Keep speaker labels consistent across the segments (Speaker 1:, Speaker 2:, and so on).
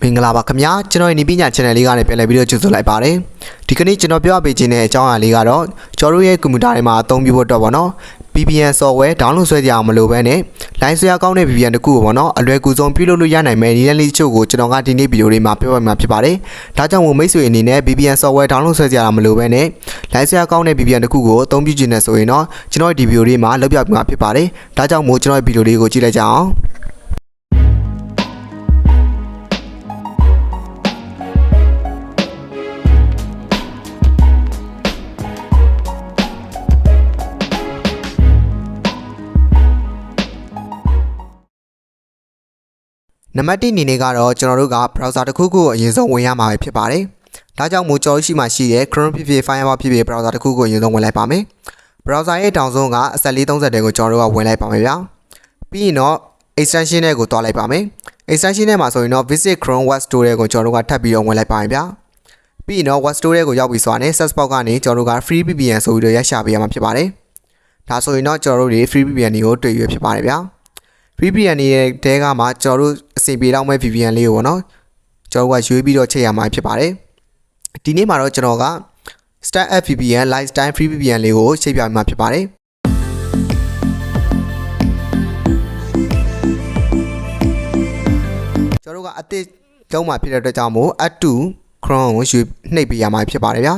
Speaker 1: မင်္ဂလာပါခင်ဗျာကျွန်တော်ရဲ့နီးပညာ channel လေးကနေပြန်လည်ပြီးတော့ကြိုဆိုလိုက်ပါတယ်ဒီကနေ့ကျွန်တော်ပြောပြပေးခြင်းတဲ့အကြောင်းအရာလေးကတော့ကျွန်တော်ရဲ့ကွန်ပျူတာတွေမှာအသုံးပြုဖို့တော့ပေါ့နော် VPN software download ဆွဲကြအောင်မလိုဘဲနဲ့ line ဆွဲရကောင်းတဲ့ VPN တစ်ခုကိုပေါ့နော်အလွယ်ကူဆုံးပြုလုပ်လို့ရနိုင်မယ်နည်းလမ်းလေးတချို့ကိုကျွန်တော်ကဒီနေ့ဗီဒီယိုလေးမှာပြောပြမှာဖြစ်ပါတယ်ဒါကြောင့်မို့မိတ်ဆွေအနေနဲ့ VPN software download ဆွဲကြအောင်မလိုဘဲနဲ့ line ဆွဲရကောင်းတဲ့ VPN တစ်ခုကိုအသုံးပြုခြင်းနဲ့ဆိုရင်တော့ကျွန်တော်ဒီဗီဒီယိုလေးမှာလုပ်ပြပေးမှာဖြစ်ပါတယ်ဒါကြောင့်မို့ကျွန်တော်ရဲ့ဗီဒီယိုလေးကိုကြည့်လိုက်ကြအောင်နံပါတ်1အနေနဲ့ကတော့ကျွန်တော်တို့က browser တစ်ခုကိုအရင်ဆုံးဝင်ရမှာပဲဖြစ်ပါတယ်။ဒါကြောင့်မို့ကျွန်တော်ရှိမှရှိတဲ့ Chrome ဖြစ်ဖြစ် Firefox ဖြစ်ဖြစ် browser တစ်ခုကိုအရင်ဆုံးဝင်လိုက်ပါမယ်။ browser ရဲ့တောင်ဆုံးကအဆက်430တဲကိုကျွန်တော်တို့ကဝင်လိုက်ပါမယ်ဗျာ။ပြီးရင်တော့ extension တွေကိုတွားလိုက်ပါမယ်။ extension ထဲမှာဆိုရင်တော့ visit Chrome web store တွေကိုကျွန်တော်တို့ကထပ်ပြီးတော့ဝင်လိုက်ပါမယ်ဗျာ။ပြီးရင်တော့ web store တွေကိုရောက်ပြီးဆိုတော့ search box ကနေကျွန်တော်တို့က free VPN ဆိုပြီးတော့ရိုက်ရှာပေးရမှာဖြစ်ပါတယ်။ဒါဆိုရင်တော့ကျွန်တော်တို့တွေ free VPN တွေကိုတွေ့ရဖြစ်ပါတယ်ဗျာ။ VPN ရဲ့တဲကမှာကျွန်တော်တို့အစီအပြေတော့မဲ့ VPN လေးကိုပေါ့နော်ကျွန်တော်ကရွေးပြီးတော့ချိန်ရမှာဖြစ်ပါတယ်ဒီနေ့မှာတော့ကျွန်တော်က Start App VPN Lifetime Free VPN လေးကိုချိန်ပြမှာဖြစ်ပါတယ်ကျွန်တော်တို့ကအသစ်တုံးမှာဖြစ်တဲ့အတွက်ကြောင့်မို့ Add to Chrome ကိုရွေးနှိပ်ပေးရမှာဖြစ်ပါတယ်ဗျာ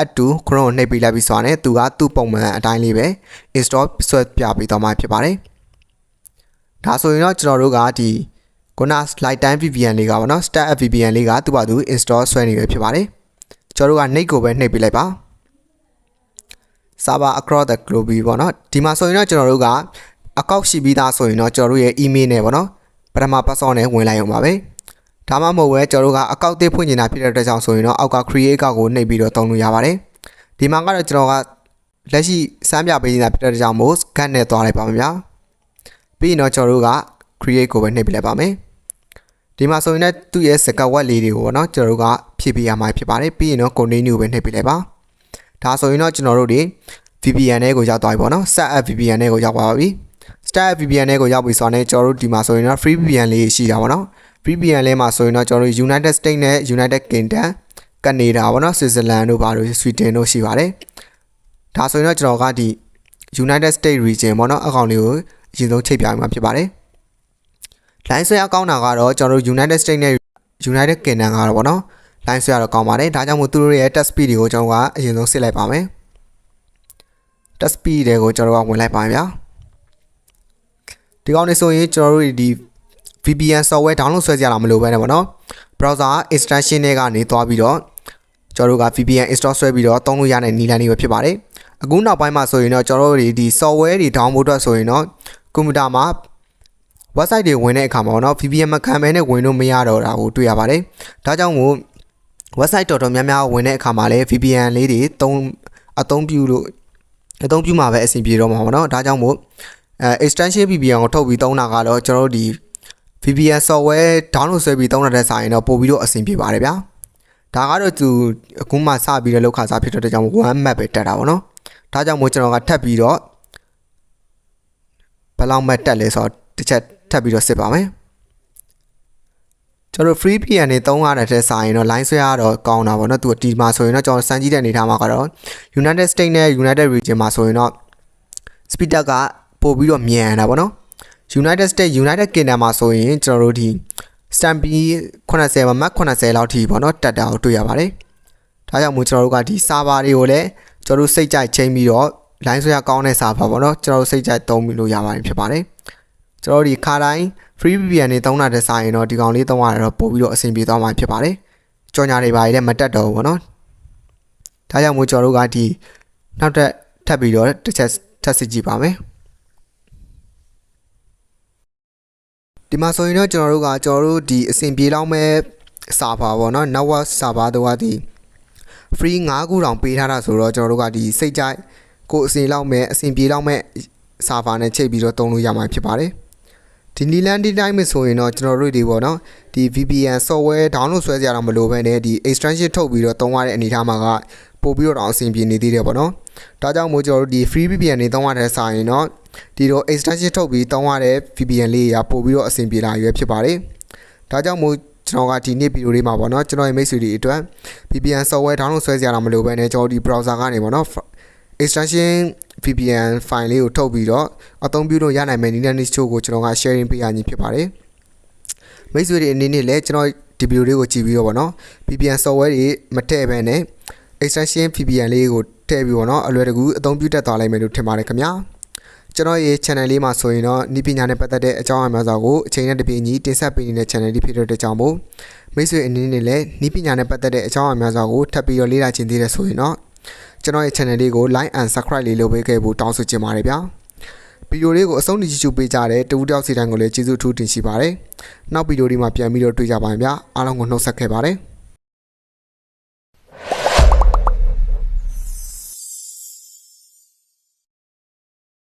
Speaker 1: Add to Chrome ကိုနှိပ်ပေးလိုက်ပြီးဆိုတော့သူကသူ့ပုံမှန်အတိုင်းလေးပဲ install ဆွဲပြပေးတော့မှာဖြစ်ပါတယ်ဒါဆိုရင်တော့ကျွန်တော်တို့ကဒီခုန Lifetime VPN လေးကပေါ့နော် Start App VPN လေးကသူ့ဘာသူ install ဆွဲနေရဖြစ်ပါတယ်ကျွန်တော်တို့ကနှိပ်ကိုပဲနှိပ်ပေးလိုက်ပါ Server across the globe ပေါ့နော်ဒီမှာဆိုရင်တော့ကျွန်တော်တို့ကအကောက်ရှိပြီးသားဆိုရင်တော့ကျွန်တော်တို့ရဲ့ email နဲ့ပေါ့နော်ပထမ password နဲ့ဝင်လိုက်အောင်ပါပဲဒါမှမဟုတ်ပဲကျွန်တော်တို့ကအကောက်တစ်ဖွင့်နေတာဖြစ်တဲ့အတွက်ကြောင့်ဆိုရင်တော့အောက်က create အကောက်ကိုနှိပ်ပြီးတော့သုံးလို့ရပါတယ်ဒီမှာကတော့ကျွန်တော်ကလက်ရှိစမ်းပြပေးနေတာဖြစ်တဲ့အတွက်ကြောင့်မို့ scan နဲ့သွားလိုက်ပါမယ်ဗျာပြီးရင်တော့ကျွန်တော်တို့က create ကိုပဲနှိပ်ပြလိုက်ပါမယ်ဒီမှာဆိုရင်လည်းသူ့ရဲ့စကားဝက်လေးတွေကိုပေါ့နော်ကျွန်တော်တို့ကဖြည့်ပေးရမှာဖြစ်ပါတယ်ပြီးရင်တော့ continue ကိုပဲနှိပ်ပြလိုက်ပါဒါဆိုရင်တော့ကျွန်တော်တို့တွေ VPN နဲ့ကိုရောက်သွားပြီပေါ့နော် Start App VPN နဲ့ကိုရောက်ပါပြီ Start App VPN နဲ့ကိုရောက်ပြီဆိုတော့ကျွန်တော်တို့ဒီမှာဆိုရင်တော့ free VPN လေးရှိတာပေါ့နော် free VPN လေးမှာဆိုရင်တော့ကျွန်တော်တို့ United States နဲ့ United Kingdom ကနေဒါပေါ့နော် Switzerland တို့ဘာလို့ Sweden တို့ရှိပါတယ်ဒါဆိုရင်တော့ကျွန်တော်ကဒီ United States region ပေါ့နော်အကောင့်လေးကိုအရင်ဆုံးချိန်ပြမှာဖြစ်ပါတယ်။ line ဆွဲရကောင်းတာကတော့ကျွန်တော်တို့ United States နဲ့ United Kingdom ကတော့ဗောနော် line ဆွဲရတော့ကောင်းပါတယ်ဒါကြောင့်မို့သူတို့ရဲ့ test speed တွေကိုကျွန်တော်ကအရင်ဆုံးစစ်လိုက်ပါမယ်။ test speed တွေကိုကျွန်တော်ကဝင်လိုက်ပါမယ်ဗျာ။ဒီကောင်နေဆိုရင်ကျွန်တော်တို့ဒီ VPN software download ဆွဲကြရတာမလိုပဲねဗောနော် browser extension တွေကနေသွားပြီးတော့ကျွန်တော်တို့က VPN install ဆွဲပြီးတော့သုံးလို့ရတဲ့နည်းလမ်းလေးပဲဖြစ်ပါတယ်။အခုနောက်ပိုင်းမှာဆိုရင်တော့ကျွန်တော်တို့ဒီ software တွေ download အတွက်ဆိုရင်တော့ကွန်ပျူတာမှာ website တွေဝင်တဲ့အခါမှာတော့ VPN မခံဘဲနဲ့ဝင်လို့မရတော့တာကိုတွေ့ရပါတယ်။ဒါကြောင့်မို့ website တော်တော်များများဝင်တဲ့အခါမှာလည်း VPN လေးတွေအသုံးပြုမှာပဲအဆင်ပြေတော့မှာပေါ့နော်။ဒါကြောင့်မို့extension VPN ကိုထုတ်ပြီးသုံးတာကတော့ကျွန်တော်တို့ဒီ VPN software download ဆွဲပြီးသုံးတဲ့ဆိုင်ရင်တော့ပို့ပြီးတော့အဆင်ပြေပါတယ်ဗျာ။ဒါကတော့သူအခုမှစပြီးတော့လောက်ခါစားဖြစ်တဲ့ကြောင့် one map ပဲတက်တာပေါ့နော်။ဒါကြောင့်မို့ကျွန်တော်ကထပ်ပြီးတော့ဘယ်လောက်မှတက်လဲဆိုတော့တစ်ချက်ထပ်ပြီးတော့စစ်ပါမယ်ကျွန်တော် free VPN နဲ့သုံးရတဲ့စာရင်တော့ line ဆွဲရတော့ကောင်းတာပေါ့နော်သူဒီမှာဆိုရင်တော့ကျွန်တော်စမ်းကြည့်တဲ့အနေထားမှာကတော့ United States နဲ့ United Region မှာဆိုရင်တော့ speed ကပို့ပြီးတော့မြန်တာပေါ့နော် United States United Kingdom မှာဆိုရင်ကျွန်တော်တို့ဒီ Stampy 80မှာ Mac 80လောက်ထိပေါ့နော်တက်တာကိုတွေ့ရပါတယ်ဒါကြောင့်မို့ကျွန်တော်တို့ကဒီ server တွေကိုလည်းကျွန်တော်တို့စိတ်ကြိုက်ချိန်ပြီးတော့ line ဆွဲရကောင်းတဲ့ server ပေါ့နော်ကျွန်တော်တို့စိတ်ကြိုက်သုံးပြီးလို့ရပါတယ်ဖြစ်ပါတယ်ကျွန်တော်ဒီခါတိုင်း free VPN နဲ့သုံးတာတဲ့ဆိုင်ရင်တော့ဒီကောင်လေးသုံးရတော့ပို့ပြီးတော့အဆင်ပြေသွားမှာဖြစ်ပါတယ်ကြော်ညာတွေပါလည်းမတက်တော့ဘူးပေါ့နော်ဒါကြောင့်မို့ကျွန်တော်တို့ကဒီနောက်ထပ်ပြီးတော့တစ်ချက်ထပ်စစ်ကြည့်ပါမယ်ဒီမှာဆိုရင်တော့ကျွန်တော်တို့ဒီအဆင်ပြေလောက်မဲ့ server ပေါ့နော် network server တို့ကဒီ free 5ခုတောင်ပေးထားတာဆိုတော့ကျွန်တော်တို့ကဒီစိတ်ကြိုက်ကိုအဆင်လောက်မဲ့အဆင်ပြေလောက်မဲ့ server နဲ့ချိန်ပြီးတော့သုံးလို့ရမှာဖြစ်ပါတယ်ဒီနီလန်ဒီတိုင်းမှာဆိုရင်တော့ကျွန်တော်တို့တွေပေါ့နော်ဒီ VPN software download ဆွဲကြရတာမလိုဘဲနဲ့ဒီ extension ထုတ်ပြီးတော့သုံးရတဲ့အနေအထားမှာကပို့ပြီးတော့အဆင်ပြေနေသေးတယ်ပေါ့နော်ဒါကြောင့်မို့ကျွန်တော်တို့ဒီ free VPN တွေသုံးရတဲ့စာရင်တော့ဒီတော့ extension ထုတ်ပြီးသုံးရတဲ့ VPN လေးရာပို့ပြီးတော့အဆင်ပြေလာရွယ်ဖြစ်ပါတယ်ဒါကြောင့်မို့ ကျွန်တော်ကဒီနေ့ဗီဒီယိုလေးမှာပေါ့နော်ကျွန်တော်ရဲ့မိတ်ဆွေတွေအတွက် VPN software download ဆွဲစရာတော့မလိုဘဲနဲ့ကျွန်တော်ဒီ browser ကနေပေါ့နော် extension VPN file လေးကိုထုတ်ပြီးတော့အသုံးပြုလို့ရနိုင်မယ့်နည်းလမ်းတစ်ချို့ကိုကျွန်တော်က sharing ပေးရခြင်းဖြစ်ပါတယ်မိတ်ဆွေတွေအနေနဲ့လည်းကျွန်တော်ဒီဗီဒီယိုလေးကိုကြည့်ပြီးတော့ပေါ့နော် VPN software တွေမထည့်ဘဲနဲ့ extension VPN လေးကိုထည့်ပြီးပေါ့နော်အလွယ်တကူအသုံးပြုတတ်သွားနိုင်မယ်လို့ထင်ပါတယ်ခင်ဗျာကျွန်တော်ရဲ့ channel လေးမှာဆိုရင်တော့ဤပညာနဲ့ပတ်သက်တဲ့အကြောင်းအရာများစွာကိုအချိန်နဲ့တပြေးညီတင်ဆက်ပေးနေတဲ့ channel လေးဖြစ်တဲ့ကြောင့်မို့မိတ်ဆွေအနေနဲ့လည်းဤပညာနဲ့ပတ်သက်တဲ့အကြောင်းအရာများစွာကိုထပ်ပြီးတော့လေ့လာခြင်းသေးတယ်ဆိုရင်တော့ကျွန်တော်ရဲ့ channel လေးကို like and subscribe လေးလုပ်ပေးခဲ့ဖို့တောင်းဆိုချင်ပါတယ်ဗျာဗီဒီယိုလေးကိုအဆုံးထိကြည့်ရှုပေးကြတဲ့တူတယောက်စီတိုင်းကိုလည်းကျေးဇူးအထူးတင်ရှိပါတယ်နောက်ဗီဒီယိုဒီမှာပြန်ပြီးတော့တွေ့ကြပါမယ်ဗျာအားလုံးကိုနှုတ်ဆက်ခဲ့ပါတယ်